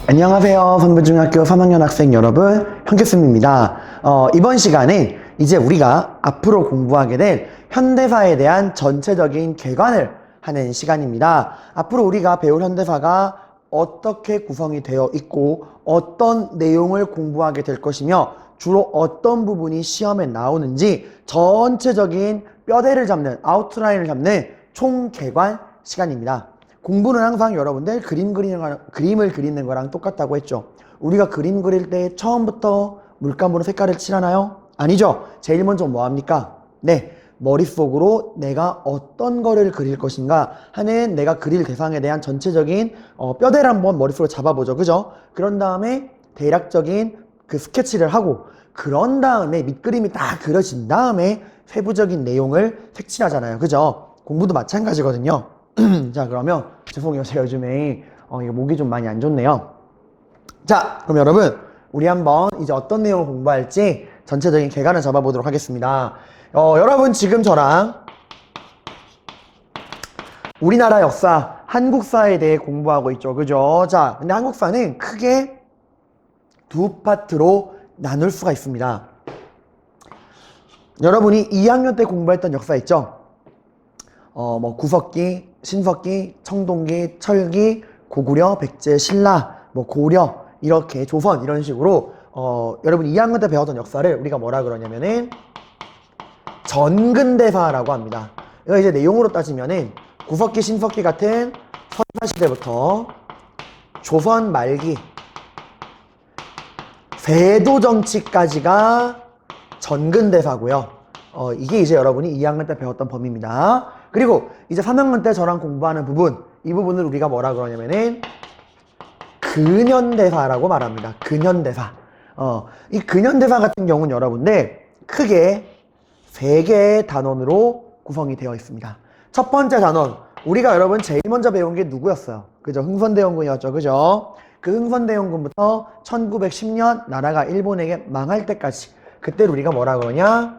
안녕하세요. 선부중학교 3학년 학생 여러분, 현규쌤입니다. 이번 시간에 이제 우리가 앞으로 공부하게 될 현대사에 대한 전체적인 개관을 하는 시간입니다. 앞으로 우리가 배울 현대사가 어떻게 구성이 되어 있고 어떤 내용을 공부하게 될 것이며 주로 어떤 부분이 시험에 나오는지 전체적인 뼈대를 잡는, 아웃라인을 잡는 총개관 시간입니다. 공부는 항상 여러분들 그림을 그리는 거랑 똑같다고 했죠. 우리가 그림 그릴 때 처음부터 물감으로 색깔을 칠하나요? 아니죠. 제일 먼저 뭐 합니까? 네, 머릿속으로 내가 어떤 거를 그릴 것인가 하는 내가 그릴 대상에 대한 전체적인 뼈대를 한번 머릿속으로 잡아보죠. 그죠? 그런 다음에 대략적인 그 스케치를 하고, 그런 다음에 밑그림이 다 그려진 다음에 세부적인 내용을 색칠하잖아요. 그죠? 공부도 마찬가지거든요. 자, 그러면 죄송해요. 제가 요즘에 이거 목이 좀 많이 안 좋네요. 자, 그럼 여러분 우리 한번 이제 어떤 내용을 공부할지 전체적인 개관을 잡아보도록 하겠습니다. 여러분 지금 저랑 우리나라 역사, 한국사에 대해 공부하고 있죠. 그죠? 자, 근데 한국사는 크게 두 파트로 나눌 수가 있습니다. 여러분이 2학년 때 공부했던 역사 있죠? 뭐 구석기, 신석기, 청동기, 철기, 고구려, 백제, 신라, 뭐 고려, 이렇게 조선 이런 식으로 여러분 2학년 때 배웠던 역사를 우리가 뭐라 그러냐면은 전근대사라고 합니다. 이거 이제 내용으로 따지면은 구석기, 신석기 같은 선사시대부터 조선 말기 세도정치까지가 전근대사고요. 이게 이제 여러분이 2학년 때 배웠던 범위입니다. 그리고 이제 3학년 때 저랑 공부하는 부분, 이 부분을 우리가 뭐라 그러냐면은 근현대사라고 말합니다. 근현대사. 이 근현대사 같은 경우는 여러분들 크게 3개의 단원으로 구성이 되어 있습니다. 첫 번째 단원, 우리가 여러분 제일 먼저 배운 게 누구였어요? 그죠? 흥선대원군이었죠. 그죠? 그 흥선대원군부터 1910년 나라가 일본에게 망할 때까지, 그때를 우리가 뭐라 그러냐?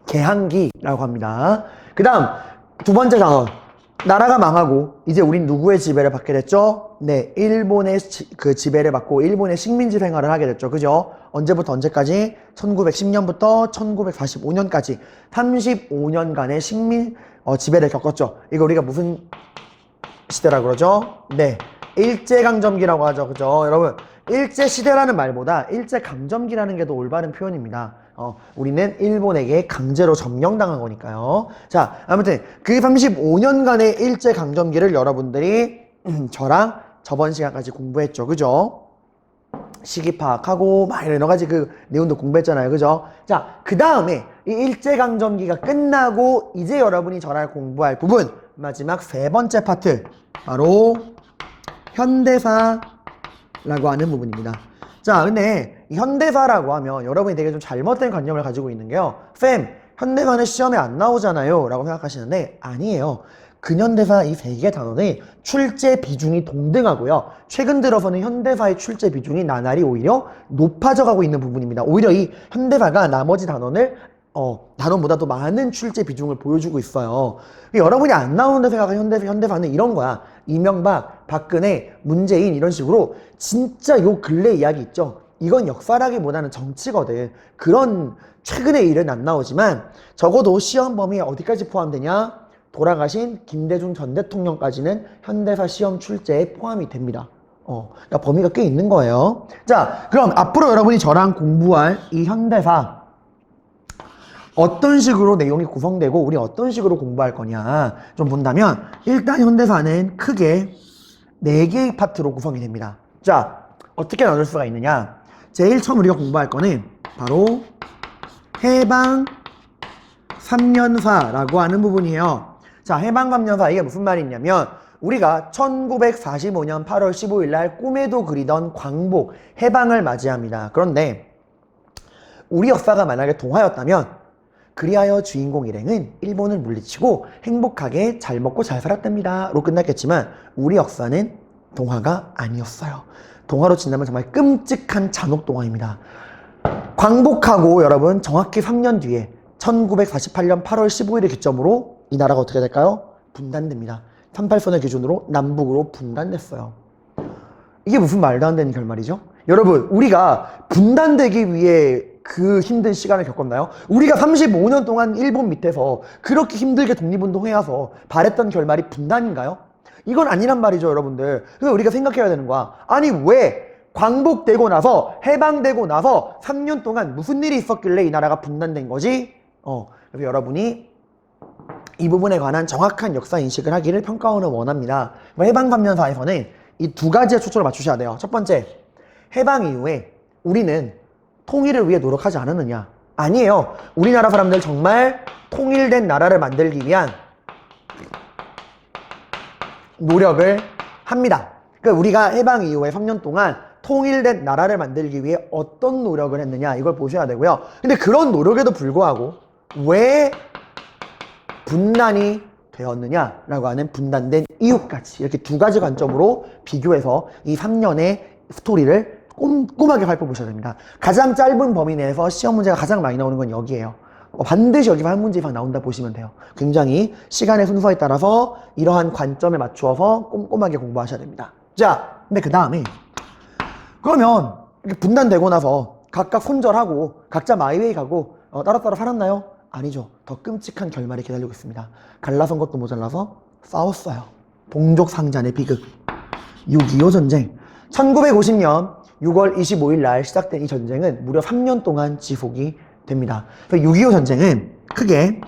개항기라고 합니다. 그 다음 두 번째 단원, 나라가 망하고 이제 우린 누구의 지배를 받게 됐죠? 네, 일본의 그 지배를 받고 일본의 식민지 생활을 하게 됐죠. 그죠? 언제부터 언제까지? 1910년부터 1945년까지 35년간의 식민 지배를 겪었죠. 이거 우리가 무슨 시대라고 그러죠? 네, 일제강점기라고 하죠. 그죠? 여러분, 일제시대라는 말보다 일제강점기라는 게 더 올바른 표현입니다. 우리는 일본에게 강제로 점령당한 거니까요. 자, 아무튼 그 35년간의 일제강점기를 여러분들이 저랑 저번 시간까지 공부했죠. 그죠? 시기 파악하고 막 여러 가지 그 내용도 공부했잖아요. 그죠? 자, 그 다음에 이 일제강점기가 끝나고 이제 여러분이 저랑 공부할 부분, 마지막 3번째 파트, 바로 현대사라고 하는 부분입니다. 자, 근데 이 현대사라고 하면 여러분이 되게 좀 잘못된 관념을 가지고 있는 게요. 쌤, 현대사는 시험에 안 나오잖아요 라고 생각하시는데 아니에요. 근현대사 이 3개 단원의 출제 비중이 동등하고요. 최근 들어서는 현대사의 출제 비중이 나날이 오히려 높아져 가고 있는 부분입니다. 오히려 이 현대사가 나머지 단원보다도 많은 출제 비중을 보여주고 있어요. 여러분이 안 나오는데 생각하는 현대사는 이런 거야. 이명박, 박근혜, 문재인 이런 식으로 진짜 요 근래 이야기 있죠. 이건 역사라기보다는 정치거든. 그런 최근의 일은 안 나오지만 적어도 시험 범위에 어디까지 포함되냐? 돌아가신 김대중 전 대통령까지는 현대사 시험 출제에 포함이 됩니다. 그러니까 범위가 꽤 있는 거예요. 자, 그럼 앞으로 여러분이 저랑 공부할 이 현대사 어떤 식으로 내용이 구성되고 우리 어떤 식으로 공부할 거냐 좀 본다면, 일단 현대사는 크게 4개의 파트로 구성이 됩니다. 자, 어떻게 나눌 수가 있느냐? 제일 처음 우리가 공부할 거는 바로 해방 3년사라고 하는 부분이에요. 자, 해방 3년사, 이게 무슨 말이 있냐면 우리가 1945년 8월 15일 날 꿈에도 그리던 광복, 해방을 맞이합니다. 그런데 우리 역사가 만약에 동화였다면 그리하여 주인공 일행은 일본을 물리치고 행복하게 잘 먹고 잘 살았답니다 로 끝났겠지만 우리 역사는 동화가 아니었어요. 동화로 친다면 정말 끔찍한 잔혹 동화입니다. 광복하고 여러분 정확히 3년 뒤에 1948년 8월 15일을 기점으로 이 나라가 어떻게 될까요? 분단됩니다. 38선을 기준으로 남북으로 분단됐어요. 이게 무슨 말도 안 되는 결말이죠? 여러분, 우리가 분단되기 위해 그 힘든 시간을 겪었나요? 우리가 35년 동안 일본 밑에서 그렇게 힘들게 독립운동해와서 바랬던 결말이 분단인가요? 이건 아니란 말이죠, 여러분들. 그래서 우리가 생각해야 되는 거야. 아니, 왜 광복되고 나서, 해방되고 나서 3년 동안 무슨 일이 있었길래 이 나라가 분단된 거지? 그래서 여러분이 이 부분에 관한 정확한 역사 인식을 하기를 평가원은 원합니다. 해방 3년사에서는 이 두 가지에 초점을 맞추셔야 돼요. 첫 번째, 해방 이후에 우리는 통일을 위해 노력하지 않았느냐? 아니에요. 우리나라 사람들 정말 통일된 나라를 만들기 위한 노력을 합니다. 그러니까 우리가 해방 이후에 3년 동안 통일된 나라를 만들기 위해 어떤 노력을 했느냐, 이걸 보셔야 되고요. 근데 그런 노력에도 불구하고 왜 분단이 되었느냐라고 하는 분단된 이유까지 이렇게 두 가지 관점으로 비교해서 이 3년의 스토리를 꼼꼼하게 살펴보셔야 됩니다. 가장 짧은 범위 내에서 시험 문제가 가장 많이 나오는 건 여기예요. 반드시 여기서 한 문제 이상 나온다 보시면 돼요. 굉장히 시간의 순서에 따라서 이러한 관점에 맞추어서 꼼꼼하게 공부하셔야 됩니다. 자, 근데 그 다음에 그러면 이렇게 분단되고 나서 각각 손절하고 각자 마이웨이 가고 따로따로 살았나요? 아니죠. 더 끔찍한 결말이 기다리고 있습니다. 갈라선 것도 모자라서 싸웠어요. 동족상잔의 비극. 6.25 전쟁. 1950년 6월 25일 날 시작된 이 전쟁은 무려 3년 동안 지속이 됩니다. 6.25 전쟁은 크게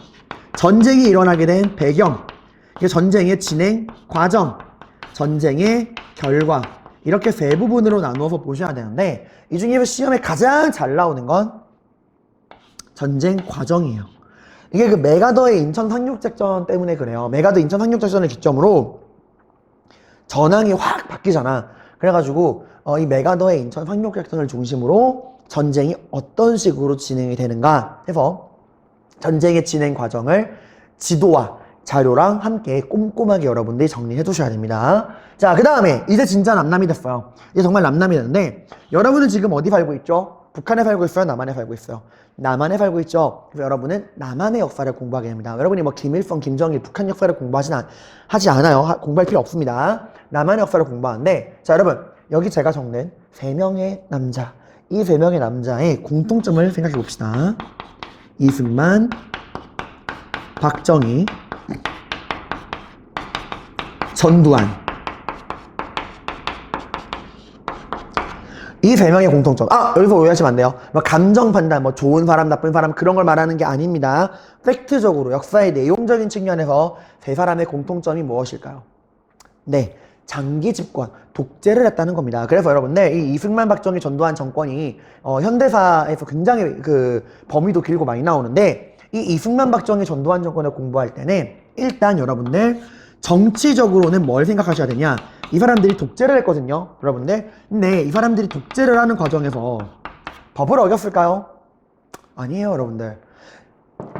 전쟁이 일어나게 된 배경, 전쟁의 진행 과정, 전쟁의 결과, 이렇게 세 부분으로 나누어서 보셔야 되는데, 이 중에서 시험에 가장 잘 나오는 건 전쟁 과정이에요. 이게 그 메가더의 인천 상륙작전 때문에 그래요. 메가더 인천 상륙작전을 기점으로 전황이 확 바뀌잖아. 그래가지고 이 메가더의 인천 상륙작전을 중심으로 전쟁이 어떤 식으로 진행이 되는가 해서 전쟁의 진행 과정을 지도와 자료랑 함께 꼼꼼하게 여러분들이 정리해 두셔야 됩니다. 자, 그 다음에 이제 진짜 남남이 됐어요. 이제 정말 남남이 됐는데, 여러분은 지금 어디 살고 있죠? 북한에 살고 있어요? 남한에 살고 있어요? 남한에 살고 있죠? 그래서 여러분은 남한의 역사를 공부하게 됩니다. 여러분이 뭐 김일성, 김정일, 북한 역사를 하지 않아요. 공부할 필요 없습니다. 남한의 역사를 공부하는데, 자, 여러분, 여기 제가 적는 3명의 남자, 이 3명의 남자의 공통점을 생각해 봅시다. 이승만, 박정희, 전두환. 이 3명의 공통점. 여기서 오해하시면 안 돼요. 뭐 감정 판단, 뭐 좋은 사람, 나쁜 사람, 그런 걸 말하는 게 아닙니다. 팩트적으로, 역사의 내용적인 측면에서 3사람의 공통점이 무엇일까요? 네, 장기 집권, 독재를 했다는 겁니다. 그래서 여러분들, 이 이승만, 박정희, 전두환 정권이 현대사에서 굉장히 그 범위도 길고 많이 나오는데, 이 이승만, 박정희, 전두환 정권을 공부할 때는 일단 여러분들 정치적으로는 뭘 생각하셔야 되냐? 이 사람들이 독재를 했거든요, 여러분들. 근데 이 사람들이 독재를 하는 과정에서 법을 어겼을까요? 아니에요, 여러분들.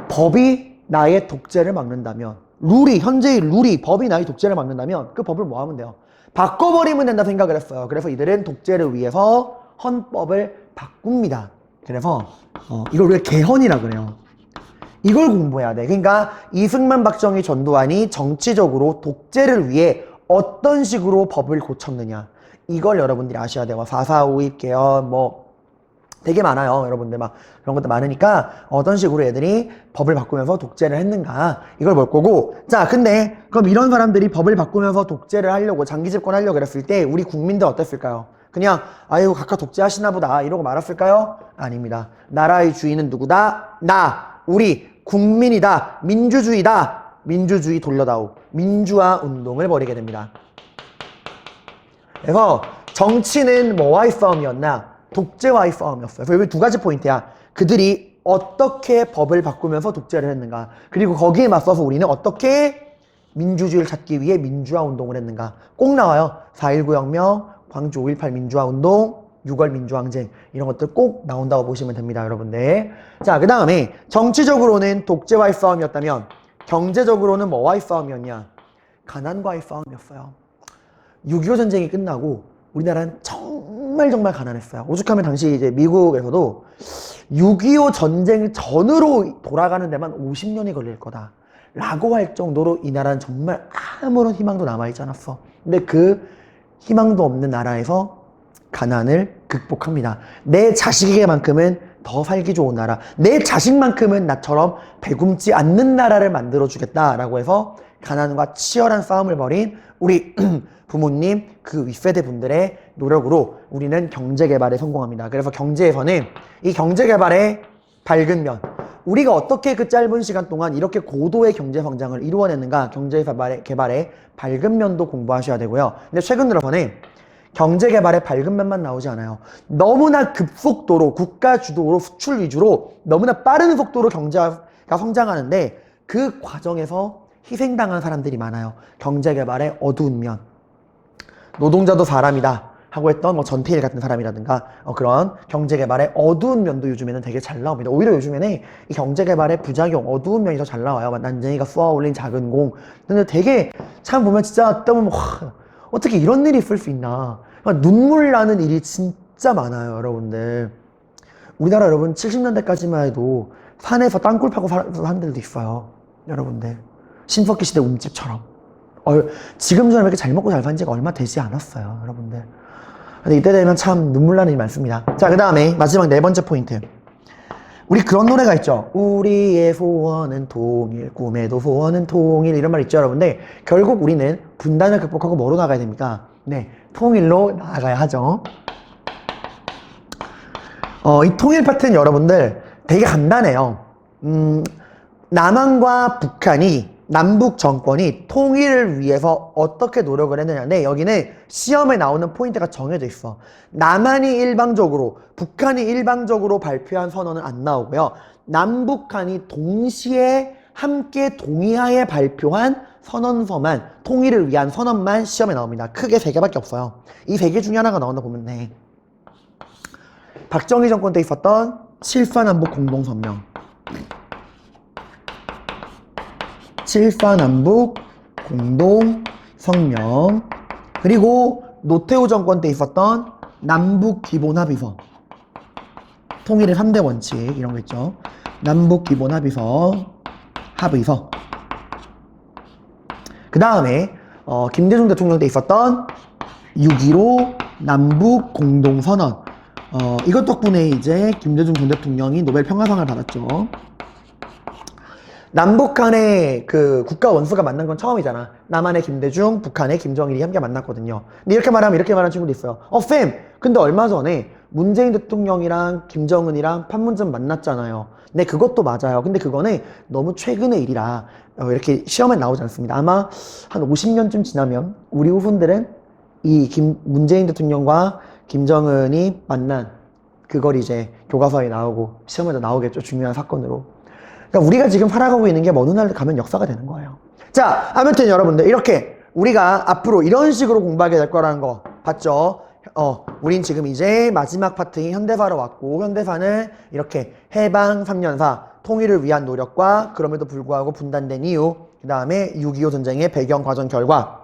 법이 나의 독재를 막는다면, 현재의 룰이, 법이 나의 독재를 막는다면 그 법을 뭐 하면 돼요? 바꿔버리면 된다 생각을 했어요. 그래서 이들은 독재를 위해서 헌법을 바꿉니다. 그래서 이걸 왜 개헌이라 그래요? 이걸 공부해야 돼. 그러니까 이승만, 박정희, 전두환이 정치적으로 독재를 위해 어떤 식으로 법을 고쳤느냐, 이걸 여러분들이 아셔야 돼요. 4.4.5.1 개헌 뭐 되게 많아요, 여러분들. 막 그런 것도 많으니까 어떤 식으로 애들이 법을 바꾸면서 독재를 했는가, 이걸 볼 거고. 자, 근데 그럼 이런 사람들이 법을 바꾸면서 독재를 하려고, 장기 집권하려고 그랬을 때 우리 국민들 어땠을까요? 그냥 아유 각각 독재하시나 보다 이러고 말았을까요? 아닙니다. 나라의 주인은 누구다? 우리 국민이다. 민주주의다. 민주주의 돌려다오. 민주화 운동을 벌이게 됩니다. 그래서 정치는 뭐와의 싸움이었나? 독재와의 싸움이었어요. 그래서 여기 두 가지 포인트야. 그들이 어떻게 법을 바꾸면서 독재를 했는가, 그리고 거기에 맞서서 우리는 어떻게 민주주의를 찾기 위해 민주화 운동을 했는가. 꼭 나와요. 4.19 혁명, 광주 5.18 민주화 운동, 6월 민주항쟁, 이런 것들 꼭 나온다고 보시면 됩니다, 여러분들. 자, 그 다음에 정치적으로는 독재와의 싸움이었다면 경제적으로는 뭐와의 싸움이었냐? 가난과의 싸움이었어요. 6.25 전쟁이 끝나고 우리나라는 정말 가난했어요. 오죽하면 당시 이제 미국에서도 6.25 전쟁 전으로 돌아가는 데만 50년이 걸릴 거다 라고 할 정도로 이 나라는 정말 아무런 희망도 남아있지 않았어. 근데 그 희망도 없는 나라에서 가난을 극복합니다. 내 자식에게만큼은 더 살기 좋은 나라, 내 자식만큼은 나처럼 배굶지 않는 나라를 만들어주겠다라고 해서 가난과 치열한 싸움을 벌인 우리 부모님 그 윗세대 분들의 노력으로 우리는 경제개발에 성공합니다. 그래서 경제에서는 이 경제개발의 밝은 면, 우리가 어떻게 그 짧은 시간 동안 이렇게 고도의 경제성장을 이루어냈는가, 경제개발의 밝은 면도 공부하셔야 되고요. 근데 최근 들어서는 경제개발의 밝은 면만 나오지 않아요. 너무나 급속도로 국가 주도로 수출 위주로 너무나 빠른 속도로 경제가 성장하는데 그 과정에서 희생당한 사람들이 많아요. 경제개발의 어두운 면, 노동자도 사람이다 하고 했던 뭐 전태일 같은 사람이라든가 그런 경제개발의 어두운 면도 요즘에는 되게 잘 나옵니다. 오히려 요즘에는 이 경제개발의 부작용, 어두운 면이 더 잘 나와요. 난쟁이가 쏘아올린 작은 공. 근데 되게 참 보면 진짜 보면 어떻게 이런 일이 있을 수 있나. 눈물 나는 일이 진짜 많아요, 여러분들. 우리나라 여러분 70년대까지만 해도 산에서 땅굴 파고 사는 데도 있어요, 여러분들. 신석기 시대 움집처럼. 지금처럼 이렇게 잘 먹고 잘 산 지가 얼마 되지 않았어요, 여러분들. 근데 이때 되면 참 눈물 나는 일이 많습니다. 자, 그 다음에 마지막 4번째 포인트. 우리 그런 노래가 있죠. 우리의 소원은 통일, 꿈에도 소원은 통일, 이런 말 있죠, 여러분들. 결국 우리는 분단을 극복하고 뭐로 나가야 됩니까? 네, 통일로 나아가야 하죠. 이 통일 파트는 여러분들 되게 간단해요. 남한과 북한이, 남북 정권이 통일을 위해서 어떻게 노력을 했느냐인데, 여기는 시험에 나오는 포인트가 정해져 있어. 남한이 일방적으로, 북한이 일방적으로 발표한 선언은 안 나오고요. 남북한이 동시에 함께 동의하에 발표한 선언서만, 통일을 위한 선언만 시험에 나옵니다. 크게 3개밖에 없어요. 이 3개 중에 하나가 나온다 보면 돼. 박정희 정권 때 있었던 7.4남북 공동성명, 7.4남북 공동성명, 그리고 노태우 정권 때 있었던 남북기본합의서, 통일의 3대 원칙 이런 거 있죠. 남북기본합의서, 합의서. 그 다음에 김대중 대통령 때 있었던 6.15 남북 공동선언. 이것 덕분에 이제 김대중 전 대통령이 노벨 평화상을 받았죠. 남북 간의 그 국가 원수가 만난 건 처음이잖아. 남한의 김대중, 북한의 김정일이 함께 만났거든요. 근데 이렇게 말하는 친구도 있어요. 쌤! 근데 얼마 전에 문재인 대통령이랑 김정은이랑 판문점 만났잖아요. 네, 그것도 맞아요. 근데 그거는 너무 최근의 일이라 이렇게 시험에 나오지 않습니다. 아마 한 50년쯤 지나면 우리 후손들은 이 문재인 대통령과 김정은이 만난 그걸 이제 교과서에 나오고 시험에도 나오겠죠. 중요한 사건으로. 그러니까 우리가 지금 살아가고 있는 게 어느 날 가면 역사가 되는 거예요. 자, 아무튼 여러분들 이렇게 우리가 앞으로 이런 식으로 공부하게 될 거라는 거 봤죠? 우린 지금 이제 마지막 파트인 현대사로 왔고, 현대사는 이렇게 해방 3년사, 통일을 위한 노력과 그럼에도 불구하고 분단된 이유, 그 다음에 6.25 전쟁의 배경 과정 결과,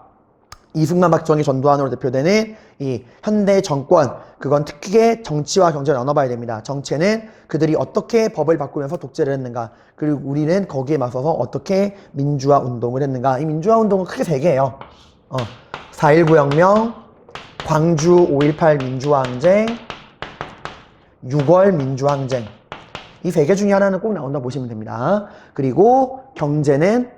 이승만 박정희 전두환으로 대표되는 이 현대 정권, 그건 특히 정치와 경제를 나눠봐야 됩니다. 정치는 그들이 어떻게 법을 바꾸면서 독재를 했는가, 그리고 우리는 거기에 맞서서 어떻게 민주화 운동을 했는가. 이 민주화 운동은 크게 3개예요. 4.19 혁명, 광주 5.18 민주화항쟁, 6월 민주항쟁. 이 3개 중에 하나는 꼭 나온다 보시면 됩니다. 그리고 경제는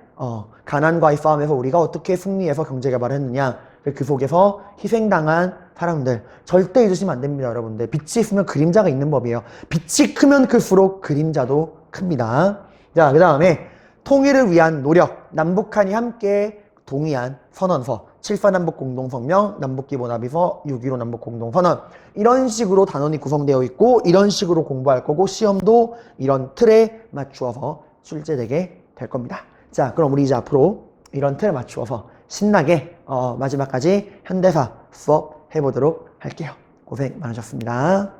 가난과의 싸움에서 우리가 어떻게 승리해서 경제개발을 했느냐, 그 속에서 희생당한 사람들 절대 잊으시면 안 됩니다. 여러분들, 빛이 있으면 그림자가 있는 법이에요. 빛이 크면 클수록 그림자도 큽니다. 자, 그 다음에 통일을 위한 노력, 남북한이 함께 동의한 선언서, 7.4남북 공동성명, 남북기본합의서, 6.15 남북공동선언, 이런 식으로 단원이 구성되어 있고 이런 식으로 공부할 거고, 시험도 이런 틀에 맞추어서 출제되게 될 겁니다. 자, 그럼 우리 이제 앞으로 이런 틀에 맞추어서 신나게 마지막까지 현대사 수업 해보도록 할게요. 고생 많으셨습니다.